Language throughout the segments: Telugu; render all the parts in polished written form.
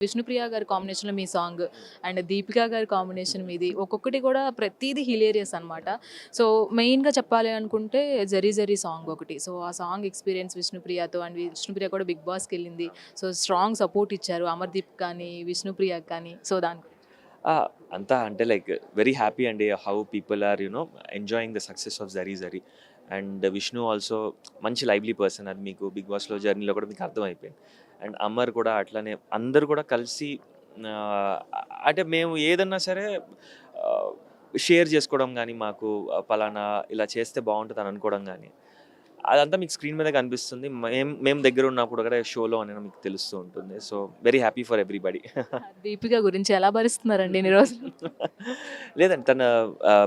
విష్ణుప్రియ గారి కాంబినేషన్‌లో మీ సాంగ్ అండ్ దీపిక గారి కాంబినేషన్ మీది. ఒక్కొక్కటి కూడా ప్రతీది హిలేరియస్ అనమాట. సో, మెయిన్‌గా చెప్పాలి అనుకుంటే 'జరీ జరీ' సాంగ్ ఒకటి. సో, ఆ సాంగ్ ఎక్స్‌పీరియన్స్ విష్ణుప్రియతో అండ్ విష్ణుప్రియ కూడా 'బిగ్ బాస్'కెళ్ళింది. సో, స్ట్రాంగ్ సపోర్ట్ ఇచ్చారు అమర్‌దీప్ కానీ, విష్ణుప్రియకి కానీ. సో, దాని గురించి. ఆ! అంతా అంటే లైక్ వెరీ హ్యాపీ అండి. How people are enjoying the success of 'Jari Jari'. And Vishnu also మంచి లైవ్లీ పర్సన్. అది మీకు 'బిగ్ బాస్'లో జర్నీలో కూడా మీకు అర్థమైపోయింది. అండ్ అమర్ కూడా అట్లనే అందరూ కూడా కలిసి ఆహ్, అంటే మేము ఏదన్నా సరే ఆహ్, షేర్ చేసుకోవడం గానీ, మాకు పలానా ఇలా చేస్తే బావుంటదని అనుకోవడం గానీ, అదంతా మీకు స్క్రీన్ మీద కనిపిస్తుంది. మేము దగ్గరున్నప్పుడు కూడా షోలో అనేది మీకు తెలుస్తూ ఉంటుంది. So, very happy for everybody. Deepika గురించి ఎలా భరిస్తున్నారండి ఇన్ని రోజులు? లేదండి. తన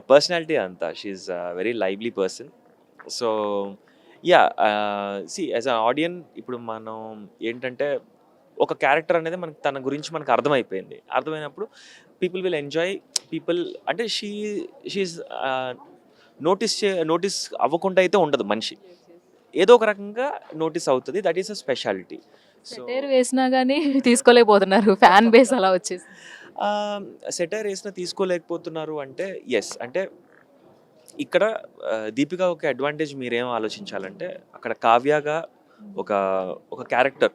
పర్సనాలిటీ అంతా. She is very lively person. So, yah! As a audience ఇప్పుడు మనం ఏంటంటే, ఒక క్యారెక్టర్ అనేది మనకు తన గురించి మనకు అర్థమైపోయింది. అర్థమైనప్పుడు పీపుల్ విల్ ఎంజాయ్. పీపుల్ అంటే షీ ఈజ్ నోటీస్ అవ్వకుండా అయితే ఉండదు మనిషి. ఏదో ఒక రకంగా నోటీస్ అవుతది. That is a speciality. So, satire వేసినా గానీ తీసుకోలేకపోతున్నారు. ఫ్యాన్ బేస్ అలా వచ్చేసింది. సెటైర్ ఏసినా తీసుకోలేకపోతున్నారు అంటే యెస్. అంటే ఇక్కడ దీపిక ఒక అడ్వాంటేజ్ మీరేం ఆలోచించాలంటే, అక్కడ కావ్యగా ఒక ఒక క్యారెక్టర్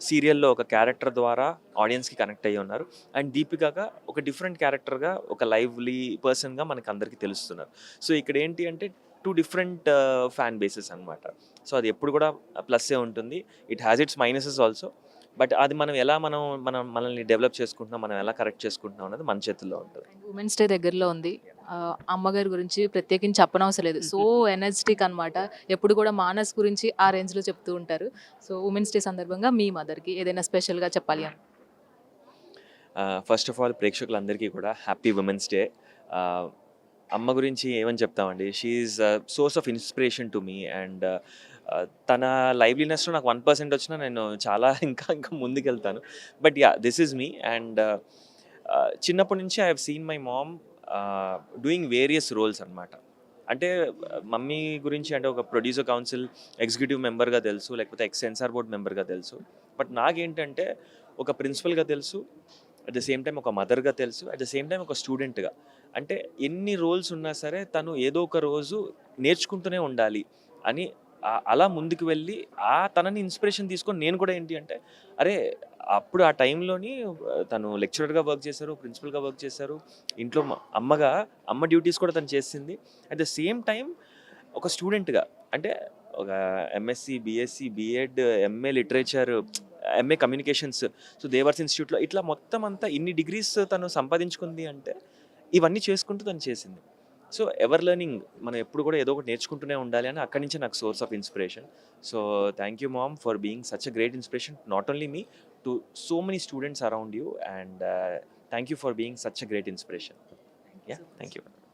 సీరియల్‌లో ఒక క్యారెక్టర్ ద్వారా ఆడియన్స్‌కి కనెక్ట్ అయ్యి ఉన్నారు. అండ్ దీపికగా ఒక డిఫరెంట్ క్యారెక్టర్‌గా ఒక లైవ్లీ పర్సన్‌గా మనకందరికీ తెలుస్తున్నారు. సో, ఇక్కడ ఏంటి అంటే 2 డిఫరెంట్ ఫ్యాన్ బేసెస్ అనమాట. సో, అది ఎప్పుడు కూడా ప్లస్సే ఉంటుంది. It has it's minuses also. But అది మనం ఎలా మనల్ని డెవలప్ చేసుకుంటున్నాం, మనం ఎలా కరెక్ట్ చేసుకుంటున్నాం అనేది మన చేతుల్లో ఉంటది. ఉమెన్స్ డే దగ్గరలో ఉంది. అమ్మగారి గురించి ప్రత్యేకించి చెప్పనవసరం లేదు. సో ఎనర్జిటిక్ అనమాట. ఎప్పుడు కూడా మానస్ గురించి ఆ రేంజ్‌లో చెప్తూ ఉంటారు. సో ఉమెన్స్ డే సందర్భంగా మీ మదర్‌కి ఏదైనా స్పెషల్‌గా చెప్పాలి అని. ఫస్ట్ ఆఫ్ ఆల్ ప్రేక్షకులందరికీ కూడా హ్యాపీ ఉమెన్స్ డే. ఆహ్, అమ్మ గురించి ఏమని చెప్తామండి. She is source of inspiration to me. And తన లైవ్లీనెస్‌లో నాకు 1% వచ్చినా నేను చాలా ఇంకా ముందుకెళ్తాను. But yah! This is me. And చిన్నప్పటి నుంచి I have seen my mom doing various roles అనమాట. అంటే మమ్మీ గురించి అంటే ఒక ప్రొడ్యూసర్ కౌన్సిల్ ఎగ్జిక్యూటివ్ మెంబర్‌గా తెలుసు. లేకపోతే సెన్సార్ బోర్డ్ మెంబర్‌గా తెలుసు. బట్ నాకేంటంటే ఒక ప్రిన్సిపల్‌గా తెలుసు. అట్ ద సేమ్ టైమ్ ఒక మదర్‌గా తెలుసు. అట్ ద సేమ్ టైమ్ ఒక స్టూడెంట్‌గా. అంటే ఎన్ని రోల్స్ ఉన్నా సరే తను ఏదో ఒక రోజు నేర్చుకుంటూనే ఉండాలి అని అలా ముందుకు వెళ్ళి తనని ఇన్స్పిరేషన్ తీసుకొని నేను కూడా ఏంటి అంటే, అరే! అప్పుడు ఆ టైంలోని తను లెక్చరర్‌గా వర్క్ చేశారు, ప్రిన్సిపల్‌గా వర్క్ చేశారు. ఇంట్లో అమ్మ డ్యూటీస్ కూడా తను చేసింది. అట్ ద సేమ్ టైమ్ ఒక స్టూడెంట్‌గా అంటే ఒక MSc, BSc, BEd, MA literature, MA communications, so దేవర్స్ ఇన్‌స్టిట్యూట్‌లో ఇట్లా మొత్తం అంతా ఇన్ని డిగ్రీస్ తను సంపాదించుకుంది అంటే, ఇవన్నీ చేసుకుంటూ తను చేసింది. సో ఎవర్ లెర్నింగ్ మనం ఎప్పుడు కూడా ఏదో ఒకటి నేర్చుకుంటూనే ఉండాలి అని అక్కడి నుంచి నాకు source of inspiration. So thank you ma'am for being such a great inspiration not only me to so many students around you. And thank you for being such a great inspiration. Thank you yeah so much. Thank you.